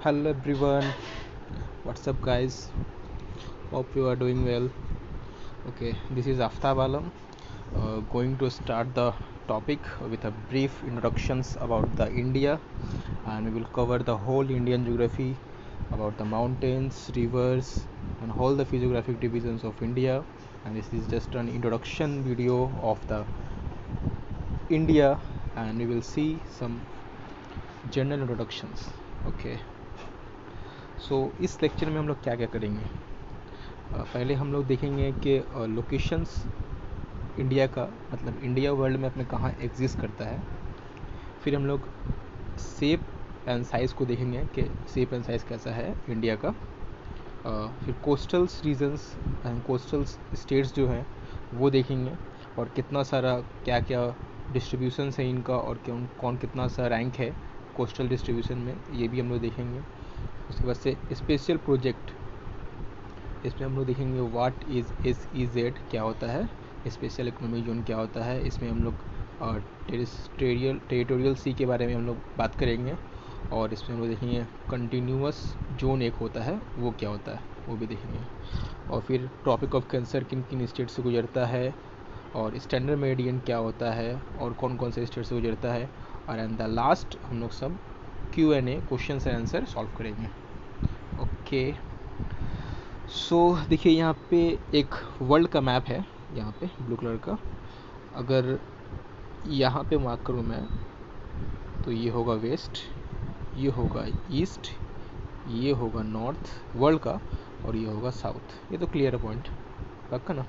Hello everyone, what's up guys? Hope you are doing well. Okay, this is Aftab Alam. Going to start the topic with a brief introductions about the India, and we will cover the whole Indian geography about the mountains, rivers, and all the physiographic divisions of India. And this is just an introduction video of the India, and we will see some general introductions. Okay, सो इस lecture में हम लोग क्या क्या करेंगे। पहले हम लोग देखेंगे कि लोकेशंस इंडिया का मतलब इंडिया वर्ल्ड में अपने कहाँ एग्जिस्ट करता है। फिर हम लोग शेप एंड साइज़ को देखेंगे कि शेप एंड साइज़ कैसा है इंडिया का। फिर कोस्टल्स रीजन्स एंड कोस्टल स्टेट्स जो हैं वो देखेंगे, और कितना सारा क्या क्या डिस्ट्रीब्यूशंस है इनका, और कौन कितना सा रैंक है कोस्टल डिस्ट्रीब्यूशन में, ये भी हम लोग देखेंगे। उसके बाद से स्पेशल प्रोजेक्ट, इसमें हम लोग देखेंगे व्हाट इज़ SEZ क्या होता है, स्पेशल इकोनॉमिक जोन क्या होता है। इसमें हम लोग टेरिटोरियल सी के बारे में हम लोग बात करेंगे, और इसमें हम लोग देखेंगे कंटिन्यूअस जोन एक होता है वो क्या होता है वो भी देखेंगे। और फिर ट्रॉपिक ऑफ कैंसर किन किन स्टेट से गुजरता है, और स्टैंडर्ड मेरिडियन क्या होता है, और कौन कौन से स्टेट से गुजरता है। और एंड द लास्ट हम लोग सब Q&A question and answer solve करेंगे। ओके, सो देखिए यहाँ पे एक वर्ल्ड का मैप है, यहाँ पे ब्लू कलर का। अगर यहाँ पे मार्क करूँ मैं तो ये होगा वेस्ट, ये होगा ईस्ट, ये होगा नॉर्थ वर्ल्ड का, और ये होगा साउथ। ये तो क्लियर पॉइंट पक्का ना।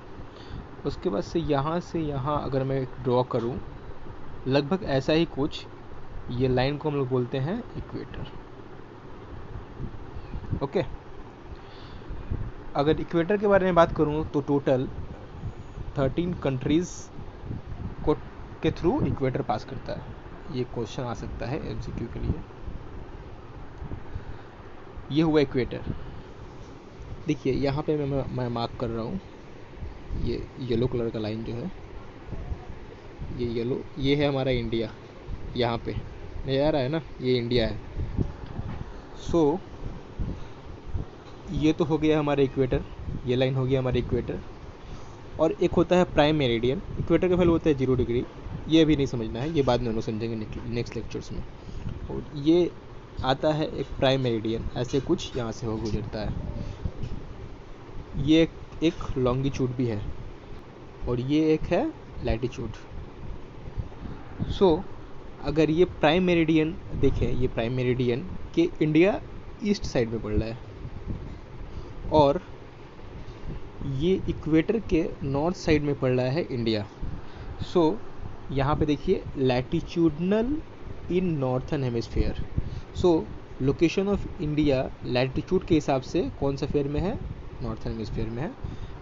उसके बाद से यहाँ अगर मैं ड्रॉ करूँ लगभग ऐसा ही कुछ, ये लाइन को हम लोग बोलते हैं इक्वेटर। ओके, अगर इक्वेटर के बारे में बात करूँ तो टोटल 13 कंट्रीज़ को के थ्रू इक्वेटर पास करता है। ये क्वेश्चन आ सकता है MCQ के लिए। ये हुआ इक्वेटर। देखिए यहाँ पे मैं मार्क कर रहा हूँ, ये येलो कलर का लाइन जो है, ये येलो, ये है हमारा इंडिया। यहाँ पे नज़र आ रहा है ना, ये इंडिया है। सो ये तो हो गया हमारा इक्वेटर, ये लाइन हो गया हमारा इक्वेटर। और एक होता है प्राइम मेरिडियन। इक्वेटर का वैल्यू होता है 0 डिग्री, ये अभी नहीं समझना है, ये बाद में हम लोग समझेंगे नेक्स्ट लेक्चर्स में। और ये आता है एक प्राइम मेरिडियन, ऐसे कुछ यहाँ से हो गुजरता है। ये एक लॉन्गिट्यूड भी है, और ये एक है लैटिट्यूड। सो अगर ये प्राइम मेरिडियन देखें, ये प्राइम मेरिडियन के इंडिया ईस्ट साइड में पड़ रहा है, और ये इक्वेटर के नॉर्थ साइड में पड़ रहा है इंडिया। सो यहाँ पे देखिए latitudinal in northern hemisphere. So location of India latitude के हिसाब से कौन सा फेयर में है, नॉर्थन हेमिस्फीयर में है।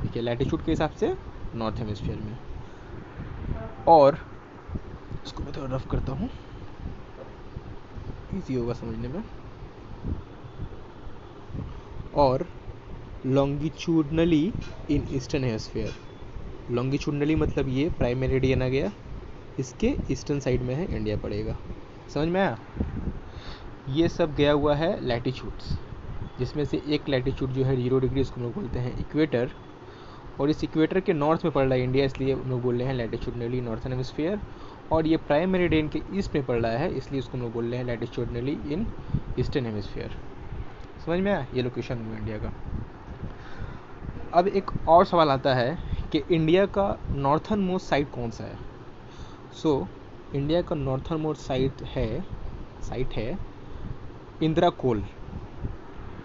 देखिए लैटिट्यूड के हिसाब से नॉर्थ हेमिस्फीयर में। और इसको मैं थोड़ा रफ करता हूँ, ईजी होगा समझने में। और longitudinally in eastern hemisphere, longitudinally मतलब ये प्राइम मेरिडियन आ गया, इसके ईस्टर्न साइड में है इंडिया पड़ेगा। समझ में आया। ये सब गया हुआ है लैटिट्यूड्स, जिसमें से एक लैटिट्यूड जो है 0 डिग्री, इसको हम लोग बोलते हैं इक्वेटर। और इस इक्वेटर के नॉर्थ में पड़ रहा है इंडिया, इसलिए हम लोग बोल रहे हैं लैटिट्यूडनली नॉर्थन हेमिस्फीयर। और ये प्राइम मेरिडियन के ईस्ट में पड़ रहा है, इसलिए इसको हम लोग बोल रहे हैं लैटिट्यूडनली इन ईस्टर्न हेमिस्फीयर। समझ में आया, ये लोकेशन हुआ इंडिया का। अब एक और सवाल आता है कि इंडिया का नॉर्थन मोस्ट साइड कौन सा है। सो इंडिया का नॉर्थन मोस्ट साइड है इंदिरा कोल।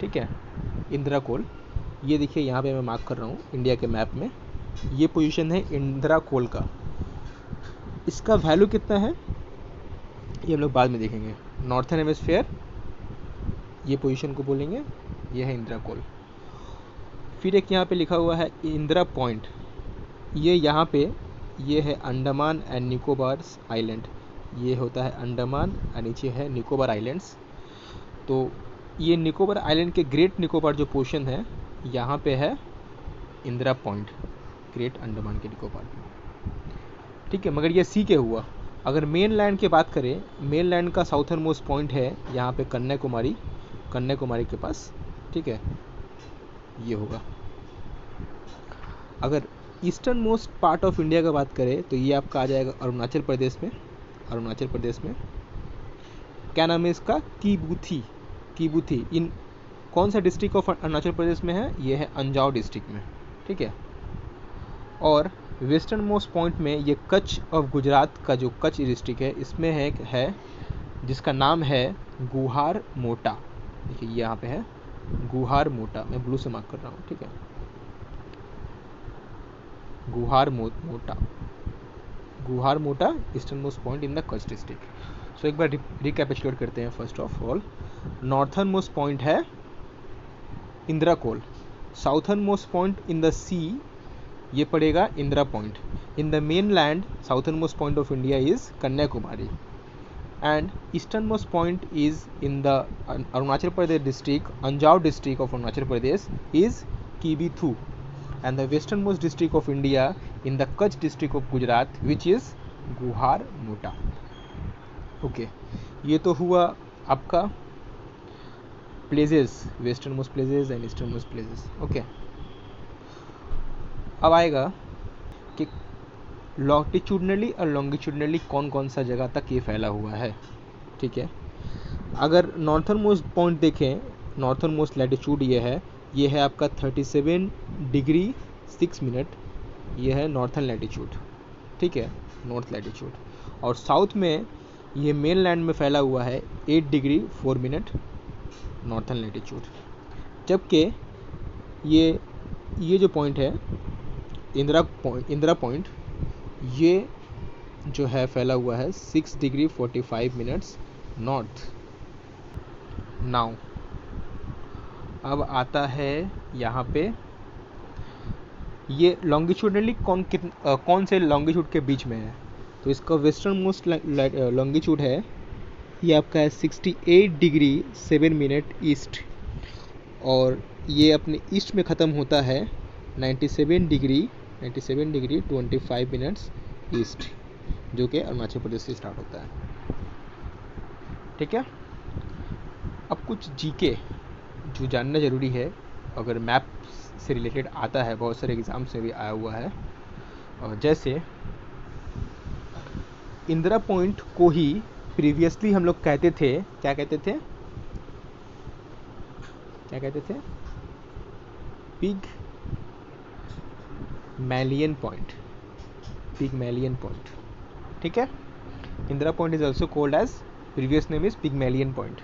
ठीक है, इंदिरा कोल, ये देखिए यहाँ पे मैं मार्क कर रहा हूँ इंडिया के मैप में, ये पोजीशन है इंदिरा कोल का। इसका वैल्यू कितना है ये हम लोग बाद में देखेंगे। नॉर्थन हेमिस्फीयर, ये पोजीशन को बोलेंगे, ये है इंदिरा कोल। फिर एक यहाँ पे लिखा हुआ है इंदिरा पॉइंट, ये यहाँ पे ये है अंडमान एंड निकोबार आइलैंड, ये होता है अंडमान और नीचे है निकोबार आइलैंड्स। तो ये निकोबार आइलैंड के ग्रेट निकोबार जो पोर्शन है, यहाँ पे है इंदिरा पॉइंट, ग्रेट अंडमान के निकोबार। ठीक है, मगर ये सी के हुआ। अगर मेन लैंड की बात करें, मेन लैंड का साउथर्न मोस्ट पॉइंट है यहाँ पे कन्याकुमारी, कन्याकुमारी के पास, ठीक है, ये होगा। अगर eastern most part of India का बात करें तो ये आपका आ जाएगा अरुणाचल प्रदेश में। अरुणाचल प्रदेश में क्या नाम है इसका, कीबुथी। कीबुथी इन कौन सा डिस्ट्रिक्ट ऑफ अरुणाचल प्रदेश में है, ये है अंजाव डिस्ट्रिक्ट में, ठीक है। और वेस्टर्न मोस्ट पॉइंट में ये कच्छ ऑफ गुजरात का जो कच्छ डिस्ट्रिक्ट है इसमें है जिसका नाम है गुहार मोटा। देखिए ये यहाँ पे है गुहार मोटा, मैं ब्लू से मार्क कर रहा हूँ, ठीक है, गुहार Mota. Guhar Mota easternmost point in the Kutch district. So एक बार रिकैपिचुलेट करते हैं। First of all northernmost point है Indira Col, southernmost point in the sea ये पड़ेगा Indira Point, in the mainland southernmost point of India is Kanyakumari, and easternmost point is in the Arunachal Pradesh district, Anjaw district of Arunachal Pradesh is Kibithu, and the westernmost district of India in the Kutch district of Gujarat which is Guhar Mota। Okay, ये तो हुआ आपका places, westernmost places and easternmost places. Okay, अब आएगा कि longitudinally और longitudinally कौन कौन सा जगह तक ये फैला हुआ है, ठीक है। अगर नॉर्थर्न मोस्ट पॉइंट देखें, नॉर्थर्न मोस्ट लैटिट्यूड ये है आपका 37 डिग्री 6 मिनट, ये है नॉर्थर्न लैटिट्यूड, ठीक है, नॉर्थ लैटिट्यूड। और साउथ में ये मेन लैंड में फैला हुआ है 8 डिग्री 4 मिनट नॉर्थर्न लैटिट्यूड। जबकि ये जो पॉइंट है इंदिरा पॉइंट ये जो है फैला हुआ है 6 डिग्री 45 मिनट्स नॉर्थ। नाउ अब आता है यहाँ पे ये लॉन्गिट्यूडनली कौन से लॉन्गिट्यूड के बीच में है, तो इसका वेस्टर्न मोस्ट लॉन्गिट्यूड है ये आपका है 68 डिग्री 7 मिनट ईस्ट, और ये अपने ईस्ट में ख़त्म होता है 97 डिग्री 25 मिनट्स ईस्ट, जो कि अरुणाचल प्रदेश से स्टार्ट होता है, ठीक है। अब कुछ जीके जो जानना ज़रूरी है, अगर मैप से रिलेटेड आता है, बहुत सारे एग्जाम्स में भी आया हुआ है। और जैसे इंदिरा पॉइंट को ही प्रीवियसली हम लोग कहते थे, क्या कहते थे पिगमैलियन पॉइंट, ठीक है। Indira Point is also called as, previous name is Pygmalion Point,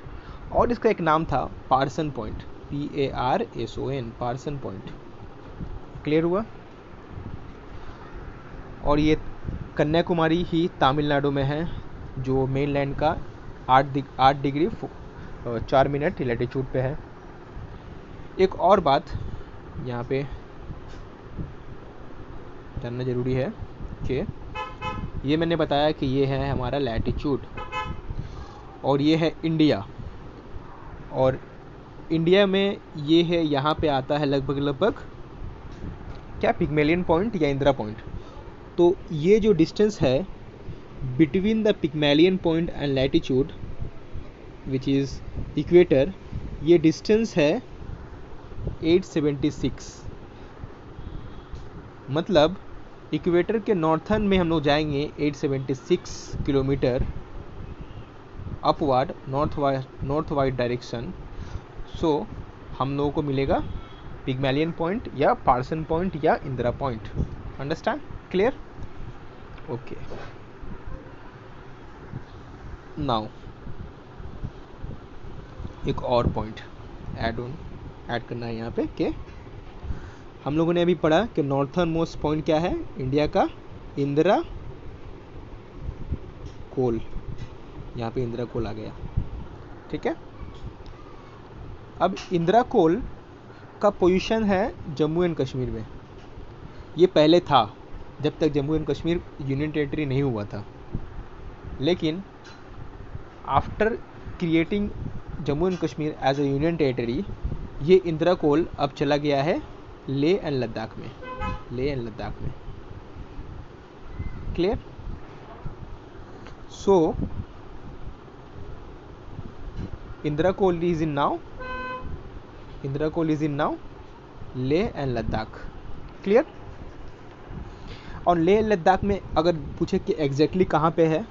और इसका एक नाम था Parson Point, PARSON, Parson Point. Clear हुआ। और ये कन्याकुमारी ही तमिलनाडु में है, जो मेन लैंड का 8 डिग्री 4 मिनट लैटिट्यूड पे है। एक और बात यहाँ पे जानना ज़रूरी है कि ये मैंने बताया कि ये है हमारा लैटिट्यूड और ये है इंडिया, और इंडिया में ये है यहाँ पे आता है लगभग क्या, पिगमेलियन पॉइंट या इंदिरा पॉइंट। तो ये जो डिस्टेंस है between the Pygmalion point and latitude which is equator, ये डिस्टेंस है 876। मतलब इक्वेटर के नॉर्थर्न में हम लोग जाएंगे 876 kilometre upward north wide direction. So हम लोगों को मिलेगा पिगमेलियन पॉइंट या पार्सन पॉइंट या Indira Point. Understand, clear, okay. Now एक और पॉइंट ऐड करना है यहाँ पे कि हम लोगों ने अभी पढ़ा कि नॉर्थर्न मोस्ट पॉइंट क्या है इंडिया का, इंदिरा कोल। यहाँ पे इंदिरा कोल आ गया, ठीक है। अब इंदिरा कोल का पोजीशन है जम्मू एंड कश्मीर में। ये पहले था जब तक Jammu and Kashmir union territory नहीं हुआ था, लेकिन after creating Jammu and Kashmir as a union territory, ये इंदिरा कोल अब चला गया है लेह एंड लद्दाख में। Clear. So Indira col is in now Indira col is in now Leh and Ladakh. Clear. और लेह लद्दाख में अगर पूछे कि एग्जैक्टली कहाँ पे है,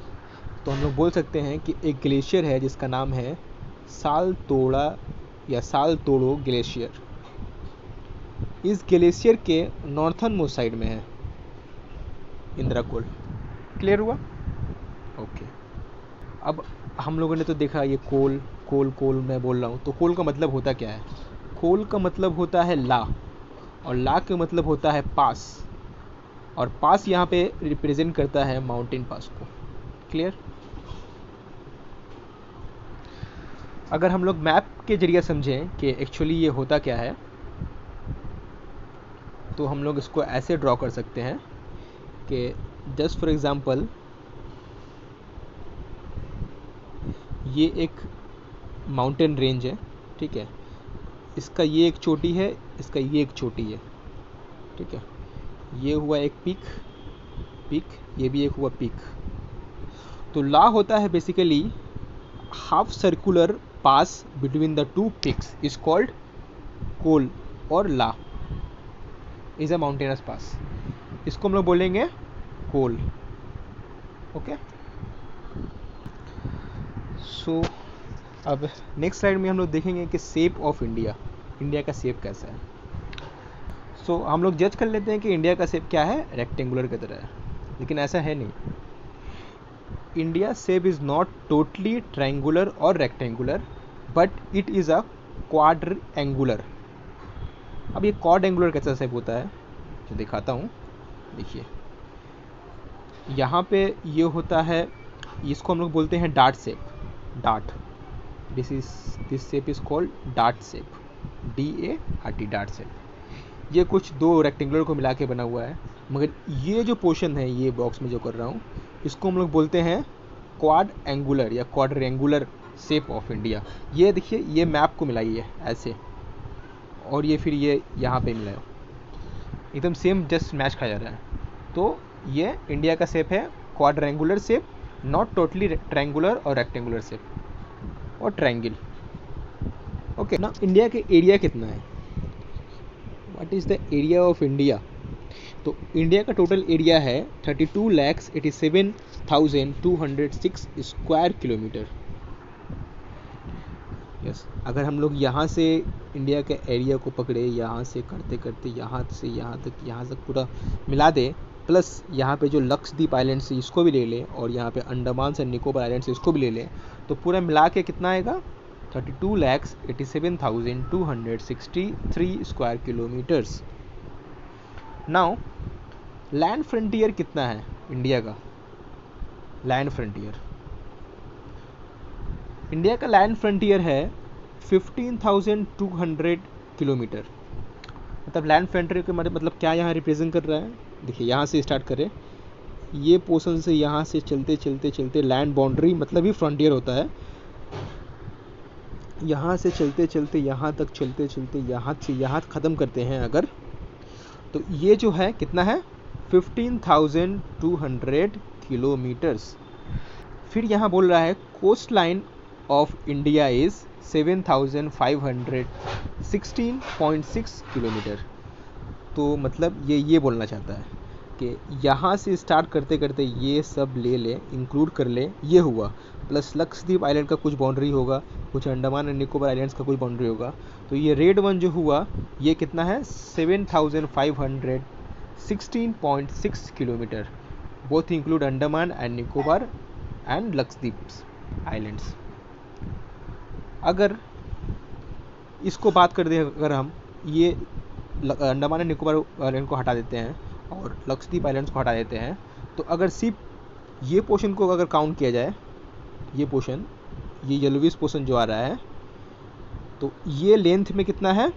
तो हम लोग बोल सकते हैं कि एक ग्लेशियर है जिसका नाम है साल तोड़ा या साल तोड़ो ग्लेशियर। इस ग्लेशियर के नॉर्थन मोस्ट साइड में है इंदिरा कोल। क्लियर हुआ? ओके। अब हम लोगों ने तो देखा ये कोल कोल कोल मैं बोल रहा हूँ, तो कोल का मतलब होता क्या है? कोल का मतलब होता है ला, और ला का मतलब होता है पास, और पास यहाँ पे रिप्रेजेंट करता है माउंटेन पास को। क्लियर। अगर हम लोग मैप के जरिए समझें कि एक्चुअली ये होता क्या है, तो हम लोग इसको ऐसे ड्रॉ कर सकते हैं कि जस्ट फॉर एग्जांपल ये एक माउंटेन रेंज है, ठीक है, इसका ये एक चोटी है, इसका ये एक चोटी है, ठीक है, ये हुआ एक पीक, ये भी एक हुआ पीक। तो ला होता है basically half circular pass between the two peaks is called col, और ला इज अ माउंटेनस पास, इसको हम लोग बोलेंगे कोल। ओके। सो अब नेक्स्ट स्लाइड में हम लोग देखेंगे कि शेप ऑफ इंडिया, इंडिया का शेप कैसा है। सो हम लोग जज कर लेते हैं कि इंडिया का शेप क्या है, रेक्टेंगुलर की तरह है, लेकिन ऐसा है नहीं। India shape is not totally triangular और rectangular, but it is a quadrangular. अब ये क्वाड्रेंगुलर कैसा शेप होता है, जो दिखाता हूँ। देखिए यहाँ पे ये होता है, इसको हम लोग बोलते हैं dart shape, dart. This shape is called dart shape, DART, dart shape. ये कुछ दो रेक्टेंगुलर को मिला के बना हुआ है, मगर ये जो पोर्शन है, ये बॉक्स में जो कर रहा हूँ, इसको हम लोग बोलते हैं क्वाड एंगुलर या क्वाड्रेंगुलर शेप ऑफ इंडिया। ये देखिए, ये मैप को मिलाई है ऐसे, और ये फिर ये यहाँ पे मिला है, एकदम सेम जस्ट मैच खा जा रहा है। तो ये इंडिया का शेप है quadrangular shape, not totally triangular और रेक्टेंगुलर शेप और ट्रायंगल। ओके ना। इंडिया के एरिया कितना है, what is the area of India? तो इंडिया का टोटल एरिया है 32,87,206 स्क्वायर किलोमीटर। यस। अगर हम लोग यहाँ से इंडिया के एरिया को पकड़े, यहाँ से करते करते यहाँ से यहाँ तक पूरा मिला दे, प्लस यहाँ पे जो लक्षद्वीप आइलैंड से इसको भी ले लें, और यहाँ पे अंडमान से निकोबार आइलैंड से इसको भी ले लें, तो पूरा मिला के कितना आएगा? 32,87,263 square kilometres. Now land frontier कितना है इंडिया का? लैंड फ्रंटियर, इंडिया का लैंड फ्रंटियर है 15,200 किलोमीटर। मतलब लैंड फ्रंटियर के मतलब क्या यहाँ रिप्रेजेंट कर रहा है? देखिए यहाँ से स्टार्ट करें, ये पोर्शन से यहाँ से चलते चलते चलते लैंड बाउंड्री मतलब ही फ्रंटियर होता है। यहाँ से चलते चलते यहाँ तक, चलते चलते यहाँ से यहाँ ख़त्म करते हैं अगर, तो ये जो है कितना है? 15,200 किलोमीटर्स। फिर यहाँ बोल रहा है coastline of India is 7,516.6 kilometre. तो मतलब ये बोलना चाहता है कि यहाँ से स्टार्ट करते करते ये सब ले ले, इंक्लूड कर ले, ये हुआ, प्लस लक्षद्वीप आइलैंड का कुछ बाउंड्री होगा, कुछ अंडमान एंड निकोबार आइलैंड्स का कुछ बाउंड्री होगा। तो ये रेड वन जो हुआ, ये कितना है? 7,516.6 kilometre, both include Andaman and Nicobar and Lakshadweep islands. अगर इसको बात कर दें, अगर हम ये अंडमान एंड निकोबार आइलैंड को हटा देते हैं और लक्षद्वीप आइलैंड्स को हटा देते हैं, तो अगर सिर्फ ये पोर्शन को अगर काउंट किया जाए, ये पोर्शन, ये येलोविश पोर्शन जो आ रहा है, तो ये लेंथ में कितना है?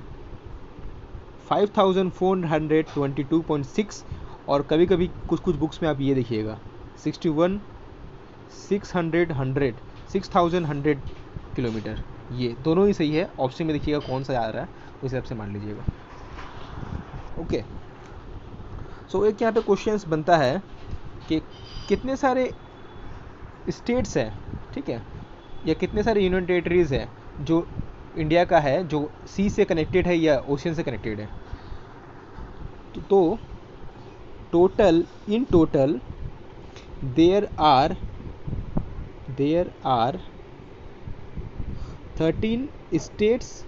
5,422.6, और कभी कभी कुछ कुछ बुक्स में आप ये देखिएगा 6,100 किलोमीटर। ये दोनों ही सही है, ऑप्शन में देखिएगा कौन सा आ रहा है, उस हिसाब से मान लीजिएगा। ओके। सो एक यहाँ पे क्वेश्चंस बनता है कि कितने सारे स्टेट्स हैं, ठीक है, या कितने सारे यूनियन टेरिटरीज हैं जो इंडिया का है जो सी से कनेक्टेड है या ओशियन से कनेक्टेड है। तो total in total there are 13 states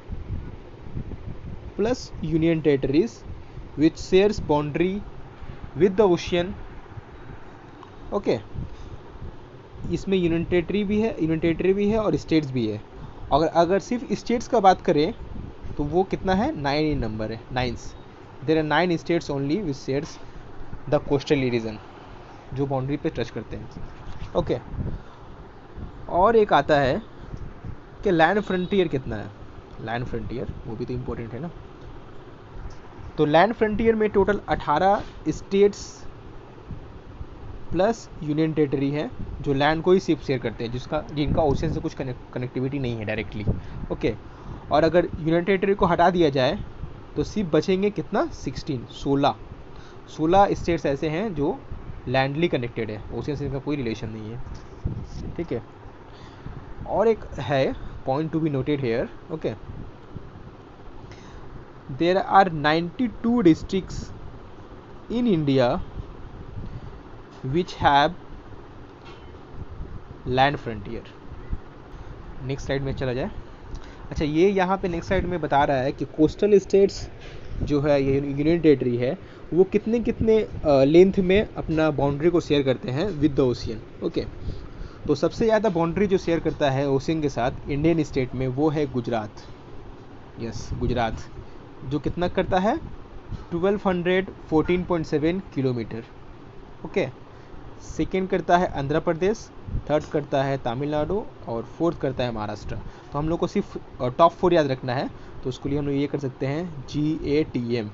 plus union territories which shares boundary with the ocean। Okay, इसमें यूनियन टेरिटरी भी है और स्टेट्स भी है। अगर सिर्फ स्टेट्स का बात करें तो वो कितना है, 9 इन नंबर है, 9। There are 9 states only which shares the coastal region, जो बाउंड्री पे टच करते हैं। ओके, और एक आता है कि लैंड फ्रंटियर कितना है। लैंड फ्रंटियर वो भी तो इम्पोर्टेंट है ना। तो लैंड फ्रंटियर में total 18 states plus union territory है जो लैंड को ही सिर्फ शेयर करते हैं, जिनका ओशन से कुछ कनेक्टिविटी नहीं है डायरेक्टली। ओके, और अगर यूनियन टेरिटरी को हटा दिया जाए तो सिर्फ बचेंगे कितना, 16 स्टेट्स ऐसे हैं जो लैंडली कनेक्टेड है, ओशन से इनका कोई रिलेशन नहीं है। ठीक है, और एक है point to be noted here. Okay, there are 92 districts in India which have land frontier। Next slide में चला जाए। अच्छा, ये यहाँ पे नेक्स्ट स्लाइड में बता रहा है कि कोस्टल स्टेट्स जो है, ये यूनियन टेरिटरी है, वो कितने कितने लेंथ में अपना बाउंड्री को शेयर करते हैं विद द ओशियन। ओके, तो सबसे ज़्यादा बाउंड्री जो शेयर करता है ओशियन के साथ इंडियन स्टेट में वो है गुजरात। यस, गुजरात, जो कितना करता है, 1214.7 किलोमीटर। ओके, सेकेंड करता है आंध्र प्रदेश, थर्ड करता है तमिलनाडु और फोर्थ करता है महाराष्ट्र। तो हम लोग को सिर्फ टॉप 4 याद रखना है, तो उसके लिए हम लोग ये कर सकते हैं GATM,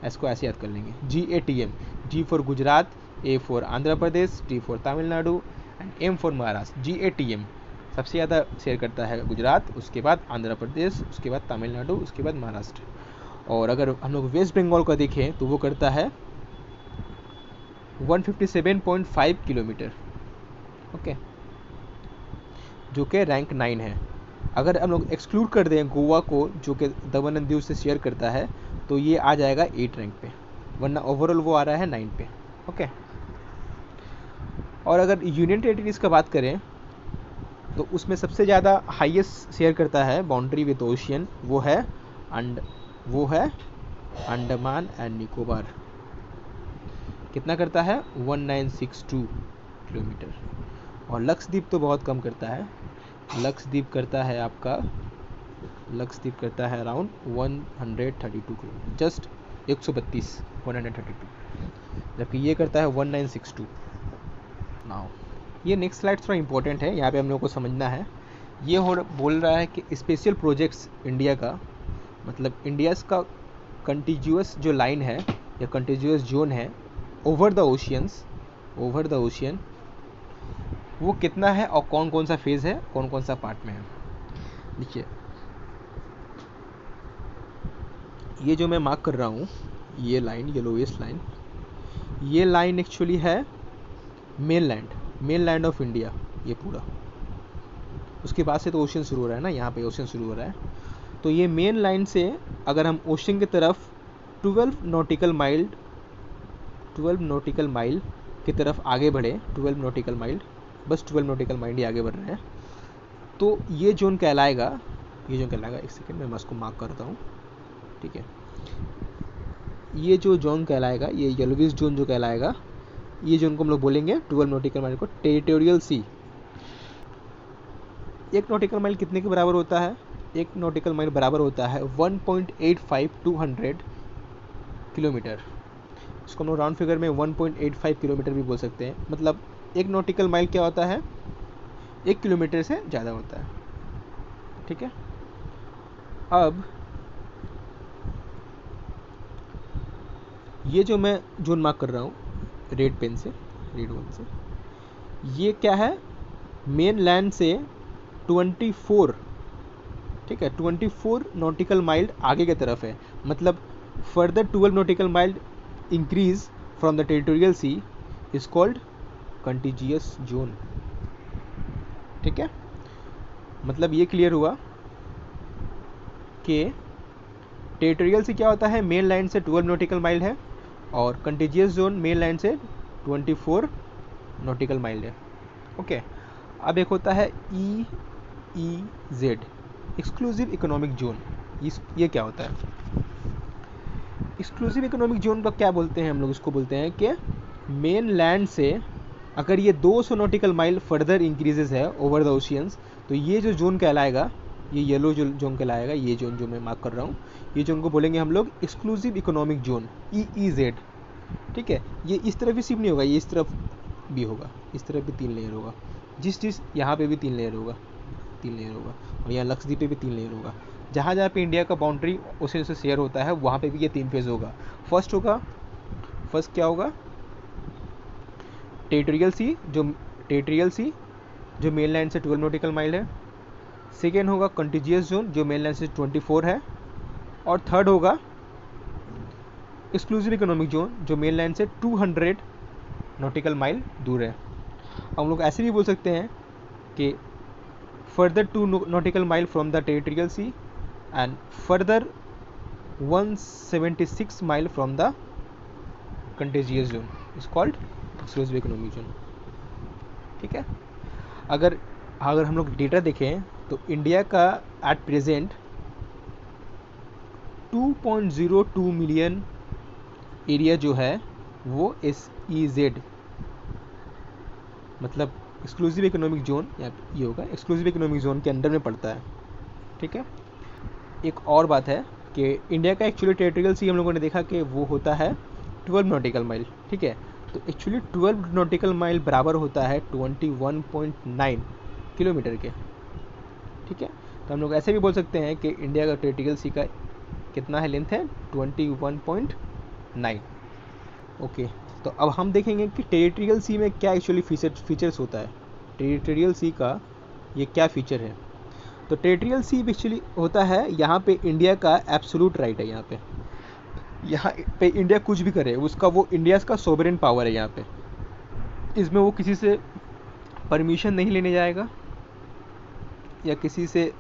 इसको ऐसे याद कर लेंगे, GATM, G for Gujarat, A for Andhra Pradesh, T for Tamil Nadu and M for Maharashtra. GATM सबसे ज़्यादा शेयर करता है गुजरात, उसके बाद आंध्र प्रदेश, उसके बाद तमिलनाडु, उसके बाद महाराष्ट्र। और अगर हम लोग वेस्ट बंगाल का देखें तो वो करता है 157.5 किलोमीटर। ओके, जो कि रैंक 9 है। अगर हम लोग एक्सक्लूड कर दें गोवा को, जो कि दमन एंड दीव से शेयर करता है, तो ये आ जाएगा 8 रैंक पे, वरना ओवरऑल वो आ रहा है 9 पे। ओके, और अगर यूनियन टेरिटरीज का बात करें तो उसमें सबसे ज़्यादा हाईएस्ट शेयर करता है बाउंड्री विद ओशियन, वो है अंडमान एंड निकोबार। कितना करता है, 1962 किलोमीटर। और लक्षद्वीप तो बहुत कम करता है, लक्षद्वीप करता है अराउंड 132 किलोमीटर, जस्ट 132, जबकि ये करता है 1962। नाउ ये नेक्स्ट स्लाइड थोड़ा इंपॉर्टेंट है, यहाँ पे हम लोग को समझना है। ये बोल रहा है कि स्पेशल प्रोजेक्ट्स इंडिया का, मतलब इंडिया का कंटिन्यूअस जो लाइन है या कंटिन्यूअस जोन है ओवर द ओशियन, वो कितना है और कौन कौन सा फेज़ है, कौन कौन सा पार्ट में है। देखिए, ये जो मैं मार्क कर रहा हूँ, ये लाइन, येलोइश लाइन, ये लाइन एक्चुअली है मेन लैंड ऑफ इंडिया, ये पूरा। उसके बाद से तो ओशन शुरू हो रहा है ना, यहाँ पे ओशन शुरू हो रहा है। तो ये मेन लाइन से अगर हम ओशन की तरफ 12 नॉटिकल माइल की तरफ आगे बढ़े, 12 नॉटिकल माइल, बस 12 नॉटिकल माइल ही आगे बढ़ रहे हैं, तो ये जोन कहलाएगा, एक सेकेंड में इसको मार्क करता हूँ। ठीक है, ये जो जोन कहलाएगा, ये येलोविश जोन जो कहलाएगा, ये जोन को हम लोग बोलेंगे 12 नॉटिकल माइल को टेरिटोरियल सी। 1 नॉटिकल माइल कितने के बराबर होता है, 1 नॉटिकल माइल बराबर होता है 1.85 किलोमीटर। इसको हम लोग राउंड फिगर में 1.85 किलोमीटर भी बोल सकते हैं। मतलब 1 नॉटिकल माइल क्या होता है, 1 किलोमीटर से ज़्यादा होता है। ठीक है, अब ये जो मैं जोन मार्क कर रहा हूँ रेड वन से, ये क्या है, मेन लैंड से 24, ठीक है, 24 नॉटिकल माइल आगे की तरफ है। मतलब further 12 nautical mile increase from the territorial sea is called contiguous zone. ठीक है, मतलब ये क्लियर हुआ कि टेरिटोरियल सी क्या होता है, मेन लैंड से 12 नॉटिकल माइल है, और कंटिजियस जोन मेन लैंड से 24 नॉटिकल माइल है। ओके, अब एक होता है EEZ, एक्सक्लूसिव इकोनॉमिक जोन। ये क्या होता है? एक्सक्लूसिव इकोनॉमिक जोन का क्या बोलते हैं हम लोग? इसको बोलते हैं कि मेन लैंड से अगर ये 200 नॉटिकल माइल फर्दर इंक्रीजेज है ओवर द ओशियंस, तो ये जो जोन कहलाएगा, ये येलो जो जोन कहलाएगा, ये जोन जो मैं मार्क कर रहा हूँ, ये जोन को बोलेंगे हम लोग एक्सक्लूसिव इकोनॉमिक जोन, EEZ। ठीक है, ये इस तरफ भी सिर्फ नहीं होगा, ये इस तरफ भी होगा, इस तरफ भी 3 लेयर होगा, जिस यहाँ पे भी 3 लेयर होगा, 3 लेयर होगा, और यहाँ लक्षद्वीप पे भी 3 लेयर होगा। जहाँ जहाँ पे इंडिया का बाउंड्री ओशियन से शेयर होता है, वहाँ पे भी ये 3 फेज होगा। फर्स्ट क्या होगा? टेरिटोरियल सी जो मेनलैंड से 12 नॉटिकल माइल है। सेकेंड होगा कंटिजियस जोन जो मेनलैंड से 24 है, और थर्ड होगा एक्सक्लूसिव इकोनॉमिक जोन जो मेनलैंड से 200 नॉटिकल माइल दूर है। हम लोग ऐसे भी बोल सकते हैं कि further 2 nautical mile from the territorial sea and further 176 mile from the contiguous zone is called exclusive economic zone. ठीक है, अगर हम लोग डेटा देखें तो इंडिया का एट प्रेजेंट 2.02 मिलियन एरिया जो है वो SEZ मतलब एक्सक्लूसिव इकोनॉमिक जोन, ये होगा एक्सक्लूसिव इकोनॉमिक जोन के अंडर में पड़ता है। ठीक है, एक और बात है कि इंडिया का एक्चुअली टेरिटोरियल सी हम लोगों ने देखा कि वो होता है 12 नॉटिकल माइल। ठीक है, तो एक्चुअली 12 नॉटिकल माइल बराबर होता है 21.9 किलोमीटर के। ठीक है, तो हम लोग ऐसे भी बोल सकते हैं कि इंडिया का टेरिटोरियल सी का कितना है, लेंथ है 21.9। ओके, तो अब हम देखेंगे कि टेरिटोरियल सी में क्या एक्चुअली फीचर्स होता है। टेरिटोरियल सी का ये क्या फीचर है? तो टेरिटोरियल सी एक्चुअली होता है, यहाँ पे इंडिया का एब्सोल्यूट राइट है। यहाँ पे इंडिया कुछ भी करे उसका, वो इंडिया का सोवरेन पावर है। यहाँ पे इसमें वो किसी से परमिशन नहीं लेने जाएगा या किसी से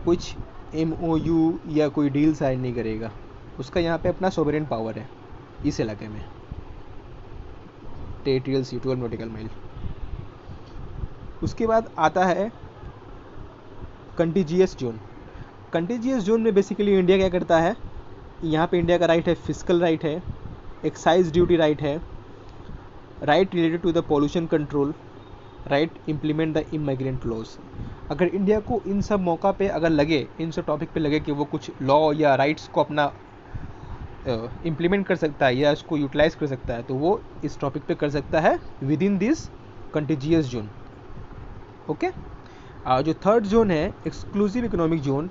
कुछ MOU या कोई डील साइन नहीं करेगा। उसका यहाँ पे अपना सोवरेन पावर है इस इलाके में, टेरिटोरियल सी 12 नॉटिकल माइल। उसके बाद आता है कंटिजियस जोन। कंटिजियस जोन में बेसिकली इंडिया क्या करता है, यहाँ पे इंडिया का राइट है, फिजिकल राइट है, एक्साइज ड्यूटी राइट है, right related to the pollution control, right implement the immigrant laws. अगर इंडिया को इन सब मौका पे अगर लगे, इन सब टॉपिक पे लगे कि वो कुछ लॉ या राइट्स को अपना इम्प्लीमेंट कर सकता है या इसको यूटिलाइज कर सकता है, तो वो इस टॉपिक पे कर सकता है with in this contiguous zone. Okay, जो थर्ड जोन है एक्सक्लूसिव इकोनॉमिक जोन,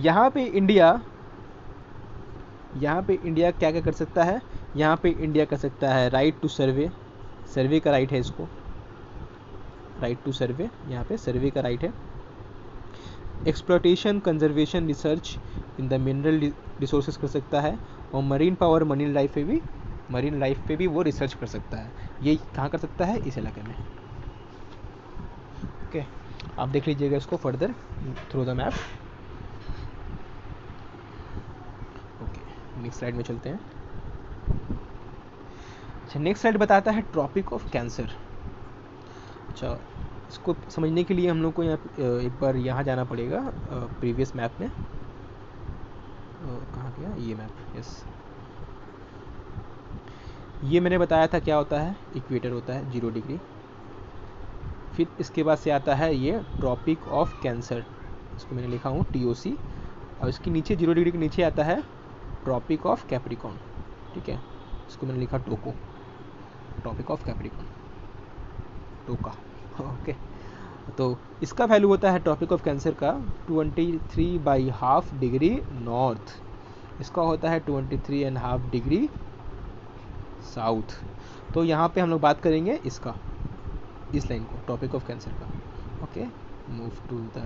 यहाँ पे इंडिया क्या क्या कर सकता है? यहाँ पे इंडिया कर सकता है राइट टू सर्वे का राइट है इसको, राइट टू सर्वे, यहाँ पे सर्वे का राइट है। Exploitation, conservation, research in the mineral resources कर सकता है, और मरीन पावर, मरीन लाइफ पे भी वो रिसर्च कर सकता है। ये कहाँ कर सकता है? इस इलाके में। ओके, आप देख लीजिएगा इसको further through the map. Okay, next slide में चलते हैं। अच्छा, नेक्स्ट स्लाइड बताता है ट्रॉपिक ऑफ कैंसर। अच्छा, इसको समझने के लिए हम लोग को यहाँ एक बार यहाँ जाना पड़ेगा प्रीवियस मैप में। कहाँ गया ये मैप? यस, ये मैंने बताया था क्या होता है, इक्वेटर होता है 0 डिग्री। फिर इसके बाद से आता है ये ट्रॉपिक ऑफ कैंसर, इसको मैंने लिखा हूँ TOC, और इसके नीचे 0 डिग्री के नीचे आता है ट्रॉपिक ऑफ कैप्रिकॉर्न। ठीक है, इसको मैंने लिखा टोको, ट्रॉपिक ऑफ कैप्रिकॉर्न, टोका। ओके, तो इसका वैल्यू होता है ट्रॉपिक ऑफ कैंसर का 23.5 डिग्री नॉर्थ, इसका होता है 23.5 डिग्री साउथ। तो यहाँ पे हम लोग बात करेंगे इसका, इस लाइन को, टॉपिक ऑफ कैंसर का। Okay, move to the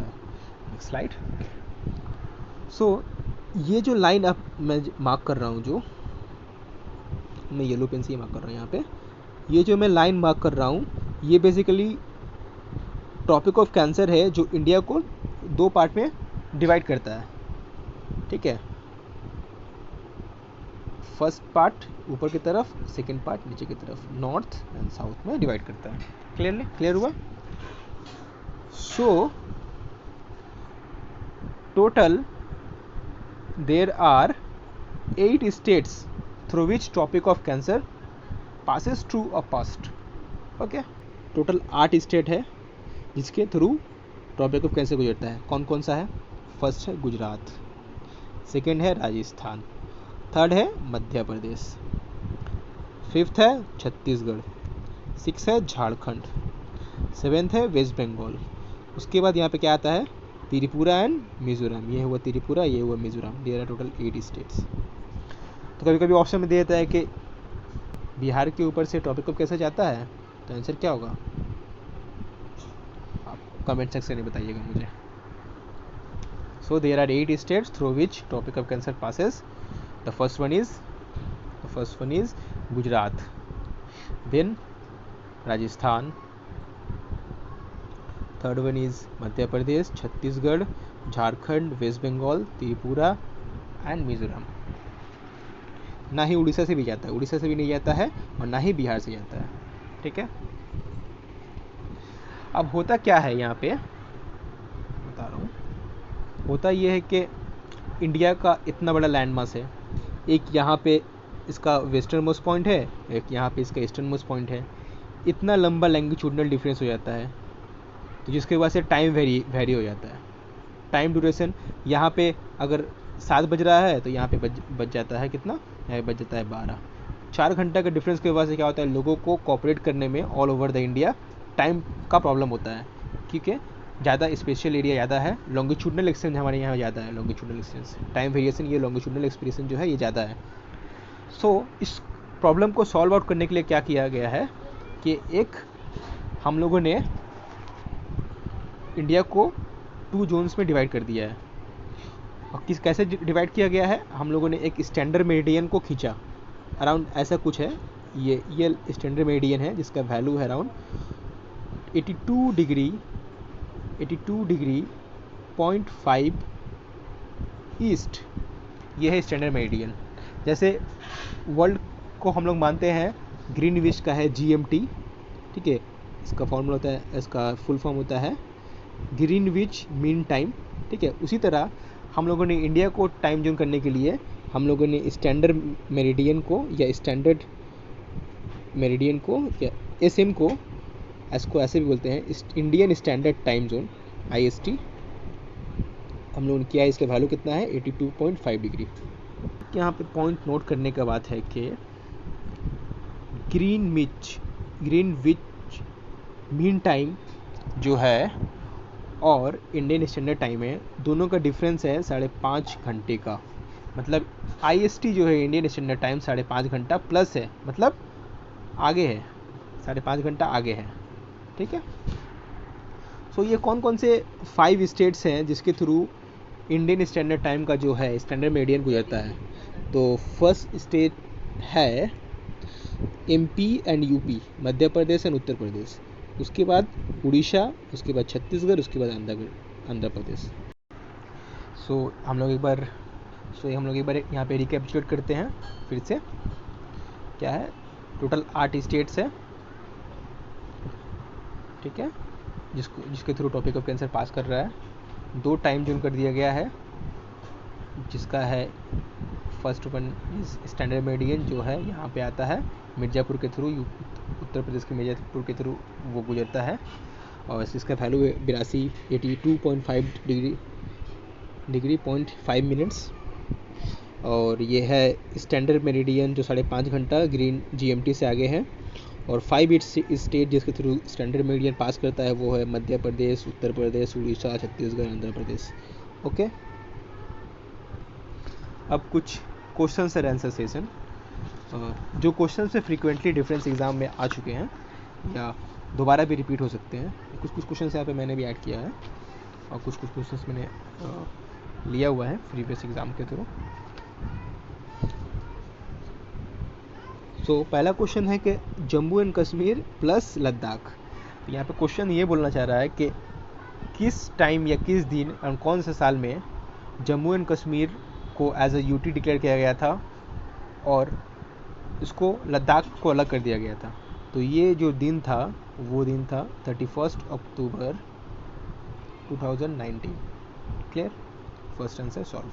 next slide. So ये जो लाइन अब मैं मार्क कर रहा हूँ, जो मैं येलो पेन से मार्क कर रहा हूँ यहाँ पे, ये जो मैं लाइन मार्क कर रहा हूँ, ये बेसिकली टॉपिक ऑफ कैंसर है जो इंडिया को 2 पार्ट में डिवाइड करता है। ठीक है, फर्स्ट पार्ट ऊपर की तरफ, सेकेंड पार्ट नीचे की तरफ, नॉर्थ एंड साउथ में डिवाइड करता है। क्लियर हुआ? So total there are 8 states through which topic of cancer passes through a past. Okay, total 8 state है जिसके थ्रू टॉपिक ऑफ कैंसर गुजरता है। कौन कौन सा है? फर्स्ट है गुजरात, सेकेंड है राजस्थान, थर्ड है मध्य प्रदेश, फिफ्थ है छत्तीसगढ़, सिक्स है झारखंड, सेवेंथ है वेस्ट बंगाल। उसके बाद यहाँ पे क्या आता है? त्रिपुरा एंड मिजोरम। ये हुआ त्रिपुरा, ये हुआ Mizoram. There are total 8 states. तो कभी कभी ऑप्शन में दे देता है कि बिहार के ऊपर से टॉपिक ऑफ कैंसर जाता है, तो आंसर क्या होगा? आप कमेंट सेक्शन में बताइएगा मुझे। So there are 8 states through which tropic of cancer passes. The first one is Gujarat, then Rajasthan, third one is Madhya Pradesh, Chhattisgarh, Jharkhand, West Bengal, Tripura and Mizoram. ना ही उड़ीसा से भी जाता है, उड़ीसा से भी नहीं जाता है, और ना ही बिहार से जाता है। ठीक है, अब होता क्या है यहाँ पे बता रहा हूँ। होता ये है कि इंडिया का इतना बड़ा लैंड मास है, एक यहाँ पे इसका वेस्टर्न मोस्ट पॉइंट है, एक यहाँ पे इसका ईस्टर्न मोस्ट पॉइंट है। इतना लंबा लैंगिट्यूडनल डिफरेंस हो जाता है, तो जिसके वजह से टाइम वेरी हो जाता है। टाइम ड्यूरेशन यहाँ पे अगर 7 बज रहा है तो यहाँ पे बज जाता है कितना? यहाँ बज जाता है 12। 4 घंटा के डिफरेंस की वजह से क्या होता है? लोगों को कोऑपरेट करने में all over the India time का प्रॉब्लम होता है, क्योंकि ज़्यादा स्पेशल एरिया ज़्यादा है, लॉन्गिट्यूडनल एक्सटेंस हमारे यहाँ ज़्यादा है। लॉन्गिट्यूडनल एक्सटेंस टाइम वेरिएशन, ये लॉन्गिट्यूडनल एक्सपीरियंस जो है ये ज़्यादा है। सो इस प्रॉब्लम को सॉल्व आउट करने के लिए क्या किया गया है कि एक हम लोगों ने इंडिया को 2 जोन्स में डिवाइड कर दिया है। और कैसे डिवाइड किया गया है? हम लोगों ने एक स्टैंडर्ड मेरिडियन को खींचा, अराउंड ऐसा कुछ है। ये स्टैंडर्ड मेरिडियन है जिसका वैल्यू है अराउंड 82 डिग्री 0.5 ईस्ट। ये है स्टैंडर्ड मेरिडियन। जैसे वर्ल्ड को हम लोग मानते हैं ग्रीनविच का है GMT, ठीक है, इसका फॉर्मूला होता है, इसका फुल फॉर्म होता है ग्रीनविच मीन टाइम। ठीक है, उसी तरह हम लोगों ने इंडिया को टाइम जोन करने के लिए हम लोगों ने स्टैंडर्ड मेरिडियन को या स्टैंडर्ड मेरिडियन को या SM को, इसको ऐसे भी बोलते हैं Indian standard time zone IST, हम लोगों ने किया है। इसका वैल्यू कितना है? 82.5 डिग्री। यहाँ पे पॉइंट नोट करने का बात है कि ग्रीनविच मीन टाइम जो है और इंडियन स्टैंडर्ड टाइम है, दोनों का डिफरेंस है 5.5 घंटे का। मतलब IST जो है इंडियन स्टैंडर्ड टाइम 5.5 घंटा प्लस है, मतलब आगे है, 5.5 घंटा आगे है। ठीक है, सो ये कौन कौन से 5 स्टेट्स हैं जिसके थ्रू इंडियन स्टैंडर्ड टाइम का जो है स्टैंडर्ड मेरिडियन गुजरता है? तो फर्स्ट स्टेट है MP and UP, Madhya Pradesh and Uttar Pradesh. उसके बाद उड़ीसा, उसके बाद छत्तीसगढ़, उसके बाद आंध्र प्रदेश। सो हम लोग एक बार यहाँ पे रिकैपिचुलेट करते हैं फिर से। क्या है? टोटल 8 स्टेट्स है, ठीक है, जिसके थ्रू टॉपिक ऑफ कैंसर पास कर रहा है। 2 टाइम जोन कर दिया गया है, जिसका है फर्स्ट वन स्टैंडर्ड मेरिडियन जो है यहाँ पे आता है मिर्ज़ापुर के थ्रू, उत्तर प्रदेश के मिर्ज़ापुर के थ्रू वो गुजरता है। और इसका वैल्यू है 82.5 डिग्री 0.5 मिनट्स। और ये है स्टैंडर्ड मेरिडियन जो 5.5 घंटा ग्रीन GMT से आगे है। और 5 स्टेट जिसके थ्रू स्टैंडर्ड मेरिडियन पास करता है वो है मध्य प्रदेश, उत्तर प्रदेश, उड़ीसा, छत्तीसगढ़, आंध्र प्रदेश। ओके, अब कुछ क्वेश्चन और आंसर सेशन, जो क्वेश्चन से फ्रीक्वेंटली डिफरेंस एग्जाम में आ चुके हैं या दोबारा भी रिपीट हो सकते हैं। कुछ क्वेश्चन यहाँ पे मैंने भी ऐड किया है और कुछ क्वेश्चन मैंने लिया हुआ है प्रीवियस एग्जाम के थ्रू। सो पहला क्वेश्चन है कि जम्मू एंड कश्मीर प्लस लद्दाख। तो यहाँ पे क्वेश्चन ये बोलना चाह रहा है कि किस टाइम या किस दिन और कौन से साल में जम्मू एंड कश्मीर को एज अ यूटी डिक्लेयर किया गया था और इसको लद्दाख को अलग कर दिया गया था। तो ये जो दिन था वो दिन था 31 अक्टूबर 2019। Clear, first answer solve.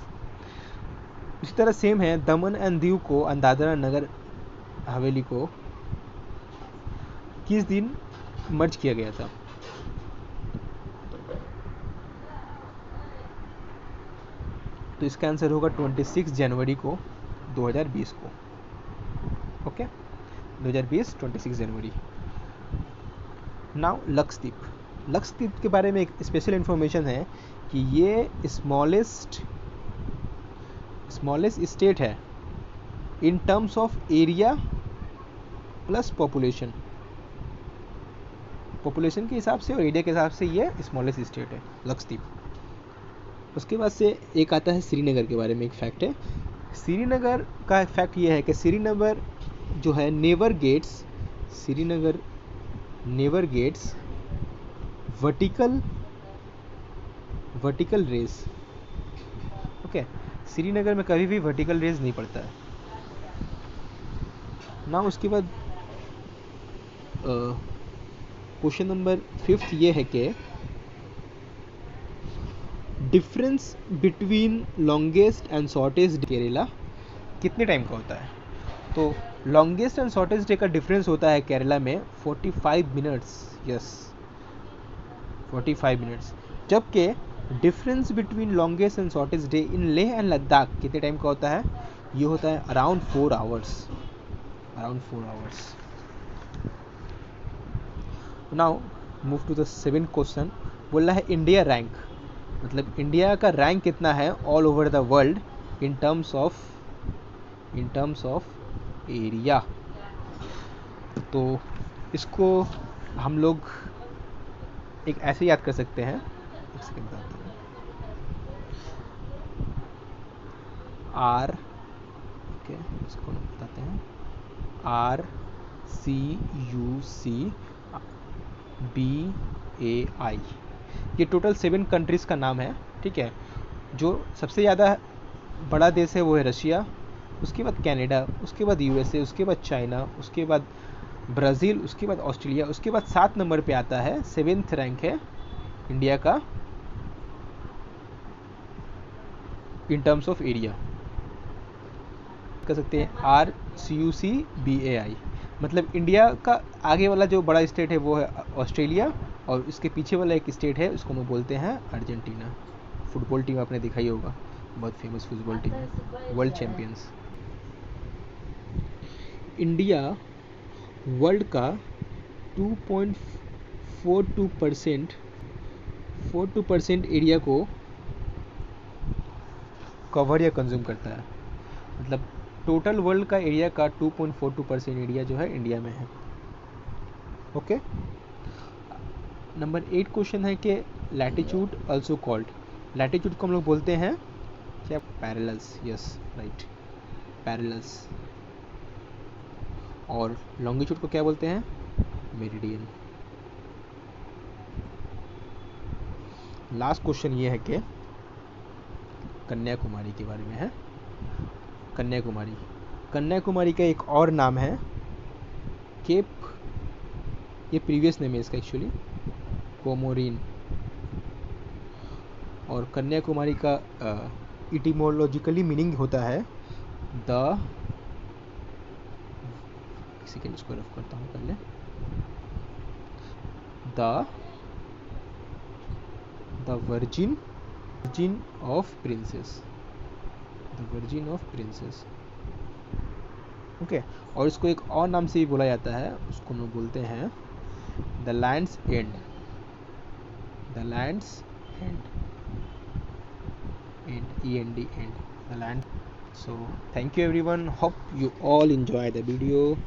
इसी तरह सेम है, दमन एंड दीव को और दादरा नगर हवेली को किस दिन मर्ज किया गया था? तो इसका आंसर होगा 26 जनवरी को 2020 को। ओके, 2020 26 जनवरी। नाउ लक्षद्वीप। लक्षद्वीप के बारे में एक स्पेशल इंफॉर्मेशन है कि ये स्मॉलेस्ट स्टेट है in terms of area plus population के हिसाब से और एरिया के हिसाब से ये स्मॉलेस्ट स्टेट है लक्षद्वीप। उसके बाद से एक आता है श्रीनगर के बारे में एक फैक्ट है। श्रीनगर का एक फैक्ट ये है कि श्रीनगर जो है never gets vertical rays. Okay, Srinagar में कभी भी वर्टिकल रेस नहीं पड़ता है ना। उसके बाद क्वेश्चन नंबर 5 ये है कि difference between longest and shortest Kerala कितने टाइम का होता है? तो लॉन्गेस्ट एंड शॉर्टेस्ट डे का डिफरेंस होता है केरला में 45 मिनट्स। Yes, 45 minutes. जबकि difference between longest and shortest day in Leh and Ladakh कितने टाइम का होता है? ये होता है around 4 hours. Now move to the 7th question. बोल रहा है इंडिया रैंक, मतलब इंडिया का रैंक कितना है all over the world in terms of area. तो इसको हम लोग एक ऐसे याद कर सकते हैं, एक सेकंड बताता हूँ। ओके, इसको बताते हैं RCUCBAI। ये टोटल 7 कंट्रीज़ का नाम है, ठीक है। जो सबसे ज़्यादा बड़ा देश है वो है रशिया, उसके बाद कनाडा, उसके बाद USA, उसके बाद चाइना, उसके बाद ब्राज़ील, उसके बाद ऑस्ट्रेलिया, उसके बाद 7 नंबर पे आता है, 7th रैंक है इंडिया का इन टर्म्स ऑफ एरिया। कर सकते हैं RCUCBAI, मतलब इंडिया का आगे वाला जो बड़ा स्टेट है वो है ऑस्ट्रेलिया और इसके पीछे वाला एक स्टेट है उसको हम बोलते हैं अर्जेंटीना। फुटबॉल टीम आपने देखा ही होगा, बहुत famous football team, world champions. India world का 2.42% एरिया को कवर या कंज्यूम करता है, मतलब टोटल वर्ल्ड का एरिया का 2.42% एरिया जो है इंडिया में है। ओके, नंबर 8 क्वेश्चन है कि लैटिट्यूड आल्सो कॉल्ड, लैटिट्यूड को हम लोग बोलते हैं क्या? पैरेलल्स। Yes, right, parallels. और लॉन्गिट्यूड को क्या बोलते हैं? मेरिडियन। लास्ट क्वेश्चन ये है कि कन्याकुमारी के बारे में है। कन्याकुमारी का एक और नाम है केप, ये प्रीवियस नेम है इसका एक्चुअली, कोमोरिन। और कन्याकुमारी का इटिमोलॉजिकली मीनिंग होता है द, सेकेंड इसको रफ करता हूँ पहले, the virgin of princess, okay. और इसको एक और नाम से भी बोला जाता है, उसको हम लोग बोलते हैं the lands and, END, end, the land. So thank you everyone, hope you all enjoy the video.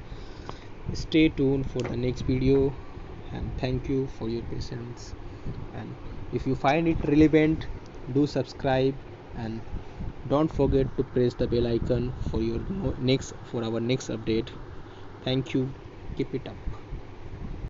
Stay tuned for the next video and thank you for your patience, and if you find it relevant, do subscribe and don't forget to press the bell icon for our next update. Thank you, keep it up.